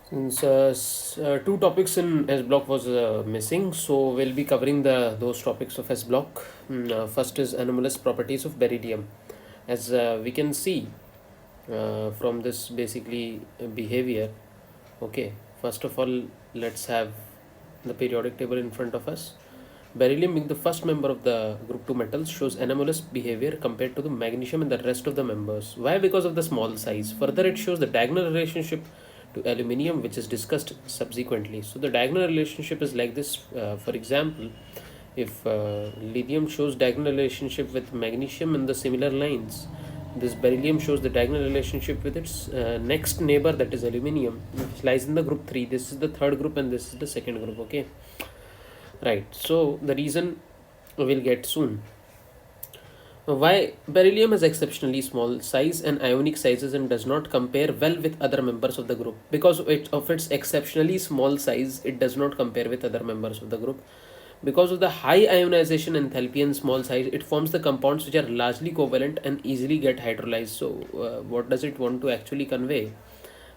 Since two topics in S block was missing, so we'll be covering those topics of S block. First is anomalous properties of beryllium. As we can see from this basically behavior. Okay, first of all, let's have the periodic table in front of us. Beryllium, being the first member of the group 2 metals, shows anomalous behavior compared to the magnesium and the rest of the members. Why? Because of the small size. Further, it shows the diagonal relationship to aluminium, which is discussed subsequently. So, the diagonal relationship is like this. For example, if lithium shows diagonal relationship with magnesium in the similar lines, this beryllium shows the diagonal relationship with its next neighbor, that is aluminium, which lies in the group 3. This is the third group and this is the second group. Okay, right. So the reason we'll get soon. Why beryllium has exceptionally small size and ionic sizes and does not compare well with other members of the group. Because of its exceptionally small size, it does not compare with other members of the group. Because of the high ionization enthalpy and small size, it forms the compounds which are largely covalent and easily get hydrolyzed. So, what does it want to actually convey?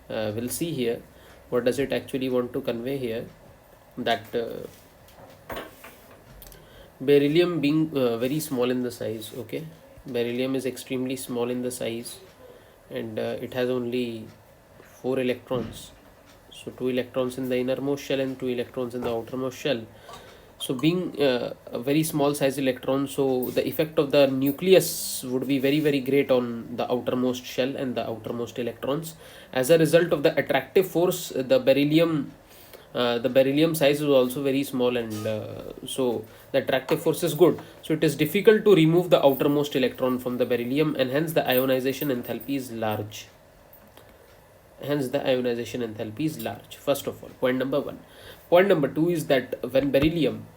We'll see here. What does it actually want to convey here? That beryllium being very small in the size. Okay, beryllium is extremely small in the size, and it has only 4 electrons. So 2 electrons in the innermost shell and 2 electrons in the outermost shell. So being a very small size electron, so the effect of the nucleus would be very great on the outermost shell and the outermost electrons. As a result of the attractive force, the beryllium size is also very small, and so the attractive force is good. So it is difficult to remove the outermost electron from the beryllium, and hence the ionization enthalpy is large. First of all, point number 1. Point number 2 is that when beryllium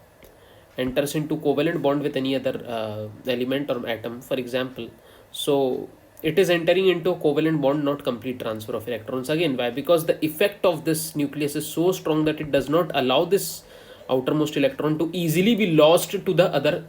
enters into covalent bond with any other element or atom, for example, so it is entering into a covalent bond, not complete transfer of electrons. Again, why? Because the effect of this nucleus is so strong that it does not allow this outermost electron to easily be lost to the other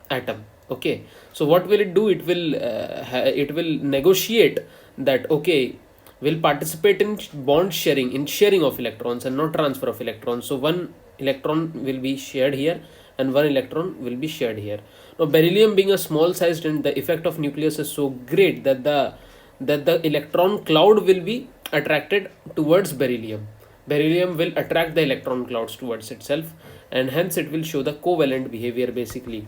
atom. Okay, so what will it do? It will negotiate that, okay, will participate in bond sharing, in sharing of electrons and not transfer of electrons. So one electron will be shared here and one electron will be shared here. Now beryllium being a small sized, and the effect of nucleus is so great that the electron cloud will be attracted towards beryllium. Beryllium will attract the electron clouds towards itself, and hence it will show the covalent behavior. Basically,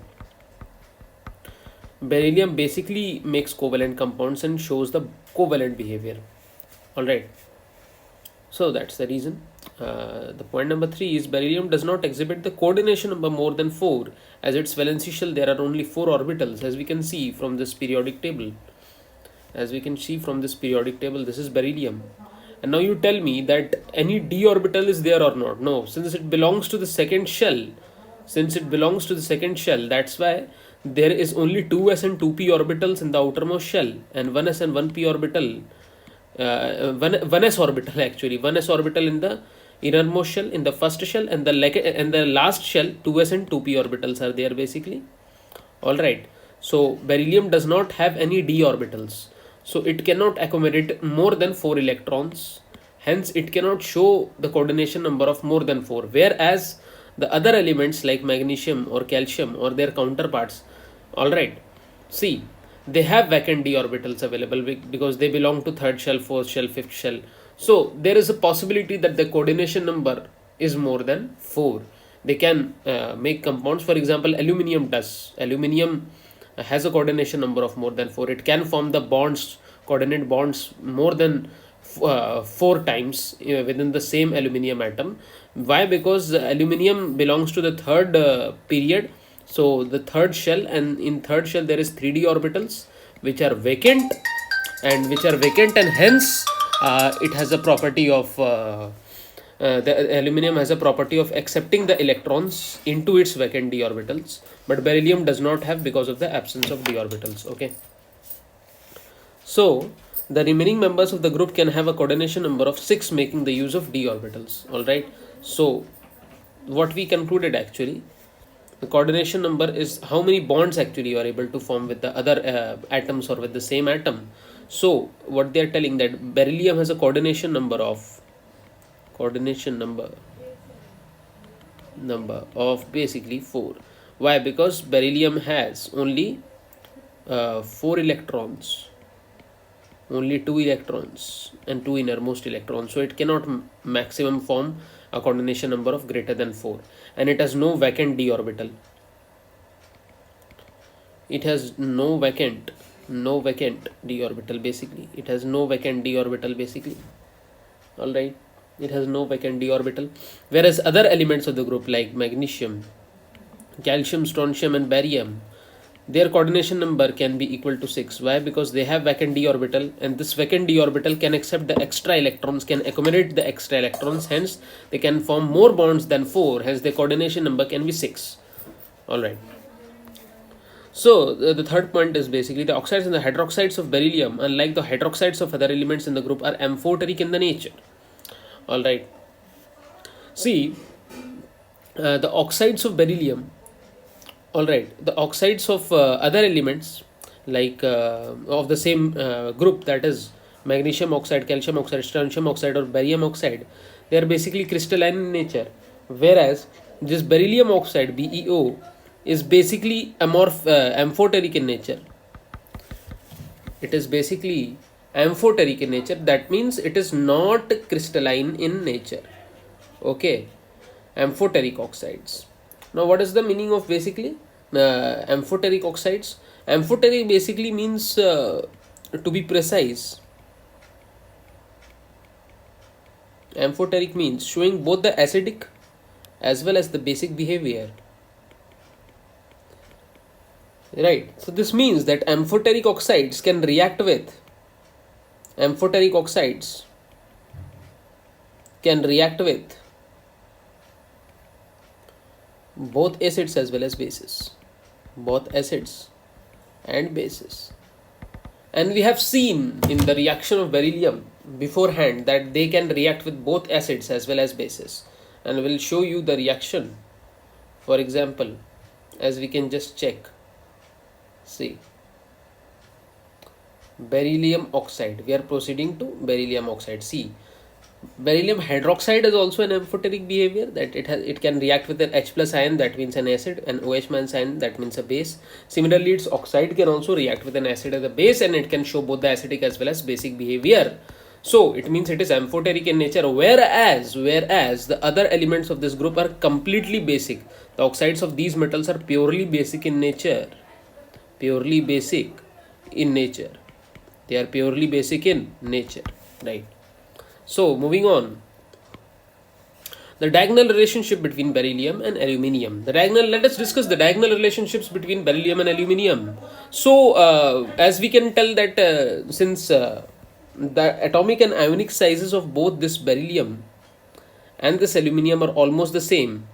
beryllium basically makes covalent compounds and shows the covalent behavior. All right, so that's the reason. The point number 3 is beryllium does not exhibit the coordination number more than 4. As its valency shell, there are only 4 orbitals, as we can see from this periodic table. This is beryllium. And now you tell me that any d orbital is there or not. No, since it belongs to the second shell, that's why there is only 2s and 2p orbitals in the outermost shell, and 1s and 1p orbital, 1s orbital, actually 1s orbital in the innermost shell, in the first shell, and the last shell 2s and 2p orbitals are there basically. All right, so beryllium does not have any d orbitals, so it cannot accommodate more than 4 electrons, hence it cannot show the coordination number of more than 4, whereas the other elements like magnesium or calcium or their counterparts, all right, see, they have vacant d orbitals available because they belong to third shell, fourth shell, fifth shell. So there is a possibility that the coordination number is more than 4. They can make compounds. For example, aluminium does. Aluminium has a coordination number of more than 4. It can form the bonds, coordinate bonds more than 4 times within the same aluminium atom. Why? Because aluminium belongs to the third period, so the third shell, and in third shell there is 3d orbitals which are vacant, and hence it has a property of the aluminum has a property of accepting the electrons into its vacant d orbitals, but beryllium does not have because of the absence of d orbitals. Okay, so the remaining members of the group can have a coordination number of 6, making the use of d orbitals. All right, so what we concluded, actually, the coordination number is how many bonds actually you are able to form with the other atoms or with the same atom. So what they are telling, that beryllium has a coordination number of coordination number of basically 4. Why? Because beryllium has only 4 electrons, only 2 electrons and 2 innermost electrons, so it cannot maximum form a coordination number of greater than 4, and it has no vacant d orbital. It has no vacant d orbital basically. It has no vacant d orbital basically. All right, it has no vacant d orbital, whereas other elements of the group like magnesium, calcium, strontium and barium, their coordination number can be equal to 6. Why? Because they have vacant d orbital, and this vacant d orbital can accept the extra electrons, can accommodate the extra electrons, hence they can form more bonds than 4, hence their coordination number can be 6. All right. So the third point is basically the oxides and the hydroxides of beryllium, unlike the hydroxides of other elements in the group, are amphoteric in the nature. All right. See, the oxides of beryllium, all right, the oxides of other elements like of the same group, that is magnesium oxide, calcium oxide, strontium oxide or barium oxide, they are basically crystalline in nature, whereas this beryllium oxide BeO is basically amphoteric in nature. It is basically amphoteric in nature, that means it is not crystalline in nature. Okay, amphoteric oxides. Now what is the meaning of basically amphoteric oxides? Amphoteric basically means, to be precise, amphoteric means showing both the acidic as well as the basic behavior. Right, so this means that amphoteric oxides can react with both acids as well as bases, both acids and bases. And we have seen in the reaction of beryllium beforehand that they can react with both acids as well as bases, and we'll show you the reaction. For example, as we can just check, see, beryllium oxide, we are proceeding to beryllium oxide. See, beryllium hydroxide is also an amphoteric behavior, that it can react with an H plus ion, that means an acid, and OH minus ion, that means a base. Similarly, its oxide can also react with an acid as a base, and it can show both the acidic as well as basic behavior. So it means it is amphoteric in nature, whereas the other elements of this group are completely basic. The oxides of these metals are purely basic in nature. They are purely basic in nature, right? So moving on, the diagonal relationship between beryllium and aluminium. Let us discuss the diagonal relationships between beryllium and aluminium. So as we can tell that since the atomic and ionic sizes of both this beryllium and this aluminium are almost the same,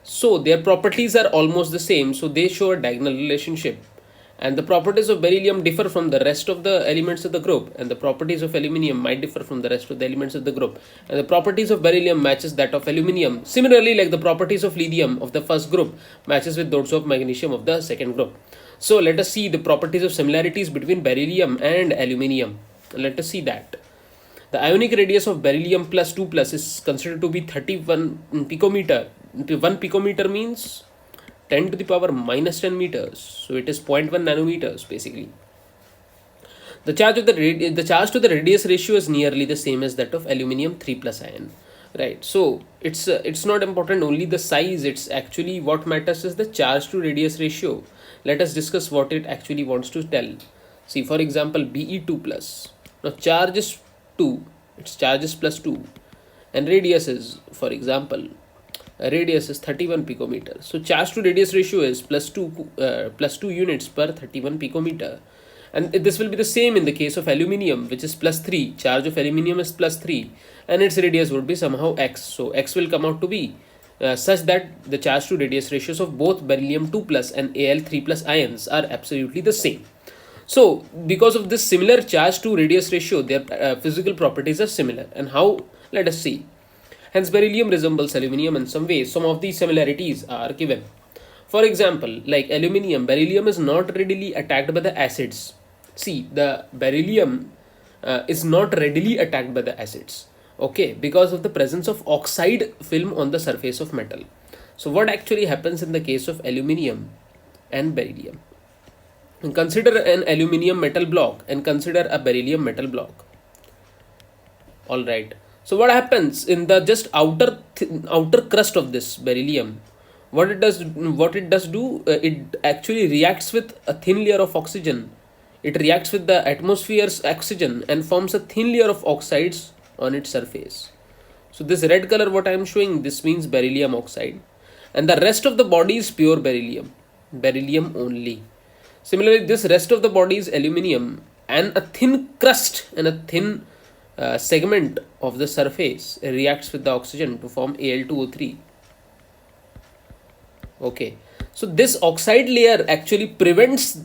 so their properties are almost the same, so they show a diagonal relationship. And the properties of beryllium differ from the rest of the elements of the group, and the properties of aluminium might differ from the rest of the elements of the group, and the properties of beryllium matches that of aluminium. Similarly, like the properties of lithium of the first group matches with those of magnesium of the second group. So let us see the properties of similarities between beryllium and aluminium. Let us see that. The ionic radius of beryllium plus 2 plus is considered to be 31 picometer. 1 picometer means 10 to the power minus 10 meters, so it is 0.1 nanometers basically. The charge to the radius ratio is nearly the same as that of aluminium 3 plus ion, right? So it's not important only the size, it's actually what matters is the charge to radius ratio. Let us discuss what it actually wants to tell. See, for example, Be2 plus, now charge is 2, its charge is plus 2, and radius is, for example, radius is 31 picometer. So charge to radius ratio is plus 2 units per 31 picometer. And this will be the same in the case of aluminium, which is plus 3. Charge of aluminium is plus 3, and its radius would be somehow x. So x will come out to be such that the charge to radius ratios of both beryllium 2 plus and Al 3 plus ions are absolutely the same. So because of this similar charge to radius ratio, their physical properties are similar. And how? Let us see. Hence, beryllium resembles aluminium in some ways. Some of these similarities are given. For example, like aluminium, beryllium is not readily attacked by the acids. See, the beryllium is not readily attacked by the acids. Okay, because of the presence of oxide film on the surface of metal. So what actually happens in the case of aluminium and beryllium? And consider an aluminium metal block and consider a beryllium metal block. All right. So what happens in the just outer crust of this beryllium? What it does do? It actually reacts with a thin layer of oxygen. It reacts with the atmosphere's oxygen and forms a thin layer of oxides on its surface. So this red color what I am showing, this means beryllium oxide, and the rest of the body is pure beryllium, beryllium only. Similarly, this rest of the body is aluminium, and a thin crust and a thin segment of the surface reacts with the oxygen to form Al2O3. Okay, so this oxide layer actually prevents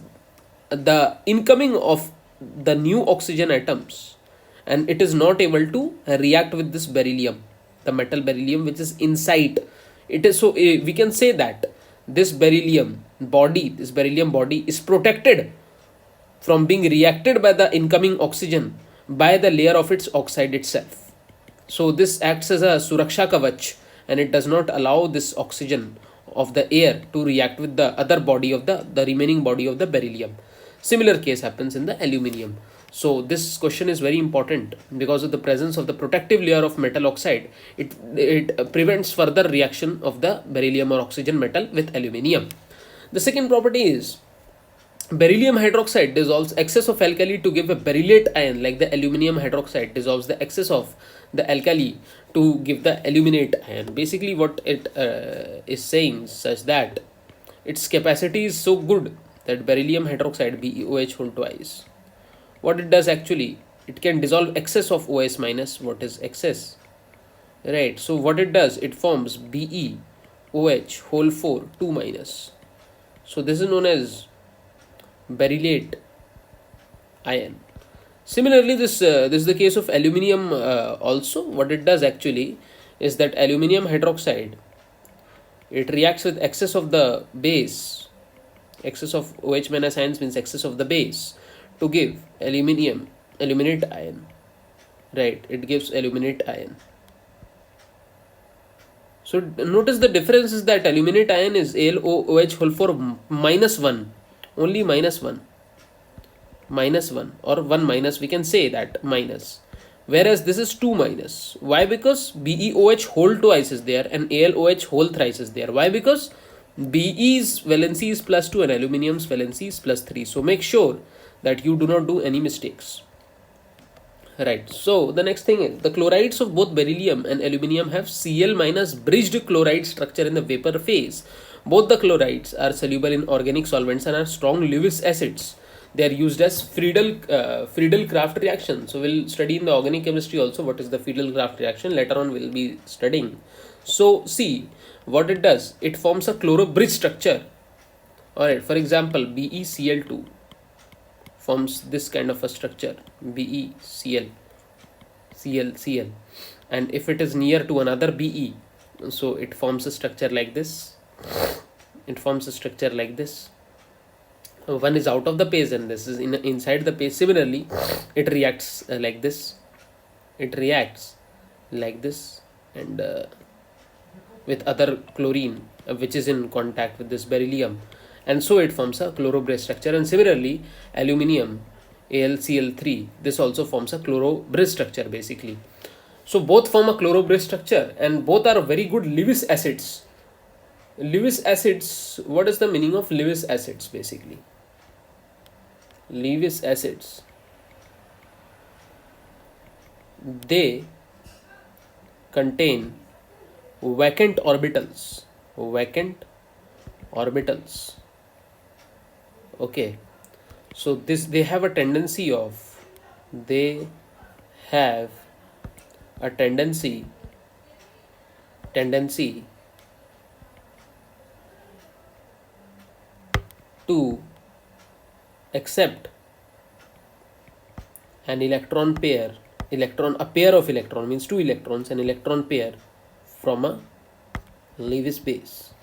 the incoming of the new oxygen atoms, and it is not able to react with this beryllium, the metal beryllium which is inside it. Is so we can say that this beryllium body is protected from being reacted by the incoming oxygen by the layer of its oxide itself. So this acts as a suraksha kavach, and it does not allow this oxygen of the air to react with the other body of the remaining body of the beryllium. Similar case happens in the aluminium. So this question is very important because of the presence of the protective layer of metal oxide. It prevents further reaction of the beryllium or oxygen metal with aluminium. The second property is beryllium hydroxide dissolves excess of alkali to give a berylate ion, like the aluminium hydroxide dissolves the excess of the alkali to give the aluminate ion. Basically what it is saying such that its capacity is so good that beryllium hydroxide BeOH whole twice. What it does actually, it can dissolve excess of OS minus. What is excess? Right, so what it does, it forms BeOH whole 4 2 minus. So this is known as berylate ion. Similarly, this is the case of aluminium also. What it does actually is that aluminium hydroxide, it reacts with excess of the base. Excess of OH minus ions means excess of the base to give aluminate ion. Right, it gives aluminate ion. So notice the difference is that aluminate ion is AlOH whole 4 minus 1, only minus 1 or 1 minus, we can say that minus, whereas this is 2 minus. Why? Because BeOH whole twice is there and AlOH whole thrice is there. Why? Because Be's valency is plus 2 and aluminium's valency is plus 3. So make sure that you do not do any mistakes. Right, so the next thing is the chlorides of both beryllium and aluminium have Cl minus bridged chloride structure in the vapor phase. Both the chlorides are soluble in organic solvents and are strong Lewis acids. They are used as Friedel-Crafts reaction. So we'll study in the organic chemistry also what is the Friedel-Crafts reaction. Later on we'll be studying. So see what it does. It forms a chloro-bridge structure. Alright, for example, BeCl2 forms this kind of a structure, BeCl, Cl, and if it is near to another Be, so it forms a structure like this. One is out of the phase and this is inside the phase. Similarly, it reacts like this. And with other chlorine which is in contact with this beryllium, and so it forms a chloro-bridge structure. And similarly, aluminium AlCl3, this also forms a chloro-bridge structure basically. So both form a chloro-bridge structure and both are very good Lewis acids. Lewis acids, what is the meaning of Lewis acids basically? Lewis acids, they contain vacant orbitals. Okay, so they have a tendency to accept an electron pair, a pair of electron means 2 electrons, an electron pair from a Lewis base.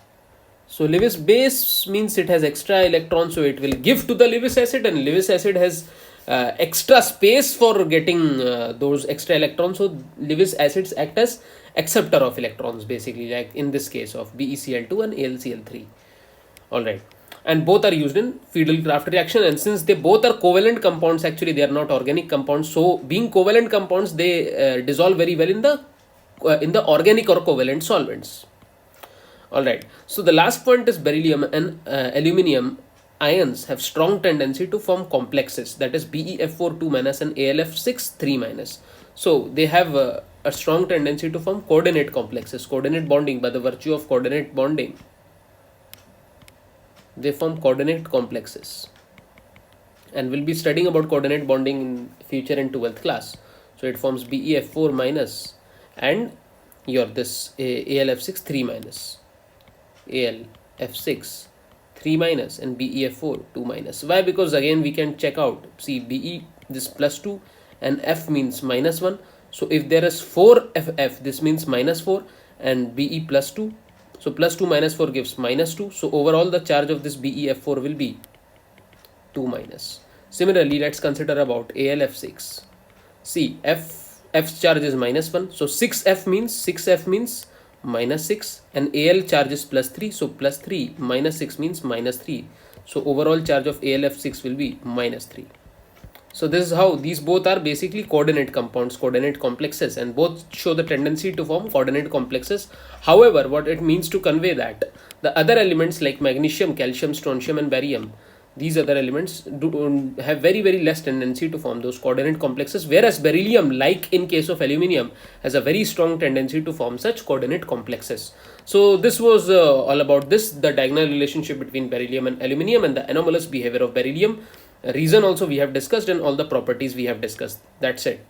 So Lewis base means it has extra electrons, so it will give to the Lewis acid, and Lewis acid has extra space for getting those extra electrons. So Lewis acids act as acceptor of electrons, basically, like in this case of BeCl2 and AlCl3. All right, and both are used in Friedel-Crafts reaction, and since they both are covalent compounds, actually they are not organic compounds. So being covalent compounds, they dissolve very well in the organic or covalent solvents. All right, so the last point is beryllium and aluminium ions have strong tendency to form complexes, that is BeF4 2 minus and AlF6 3 minus. So they have a strong tendency to form coordinate complexes, coordinate bonding. By the virtue of coordinate bonding, they form coordinate complexes, and we'll be studying about coordinate bonding in future in 12th class. So it forms BeF4 minus and your this AlF6 3 minus, AlF6 3 minus and BeF4 2 minus. Why? Because again we can check out, see, Be this plus 2 and F means minus 1. So if there is 4FF, this means minus 4, and Be plus 2. So plus 2 minus 4 gives minus 2. So overall the charge of this BeF4 will be 2 minus. Similarly, let's consider about AlF6. See, F's charge is minus 1. So 6F means minus 6, and Al charge is plus 3. So plus 3 minus 6 means minus 3. So overall charge of AlF6 will be minus 3. So this is how these both are basically coordinate compounds, coordinate complexes, and both show the tendency to form coordinate complexes. However, what it means to convey that the other elements like magnesium, calcium, strontium and barium, these other elements have very less tendency to form those coordinate complexes, whereas beryllium, like in case of aluminium, has a very strong tendency to form such coordinate complexes. So this was all about this, the diagonal relationship between beryllium and aluminium, and the anomalous behavior of beryllium. Reason also we have discussed, and all the properties we have discussed. That's it.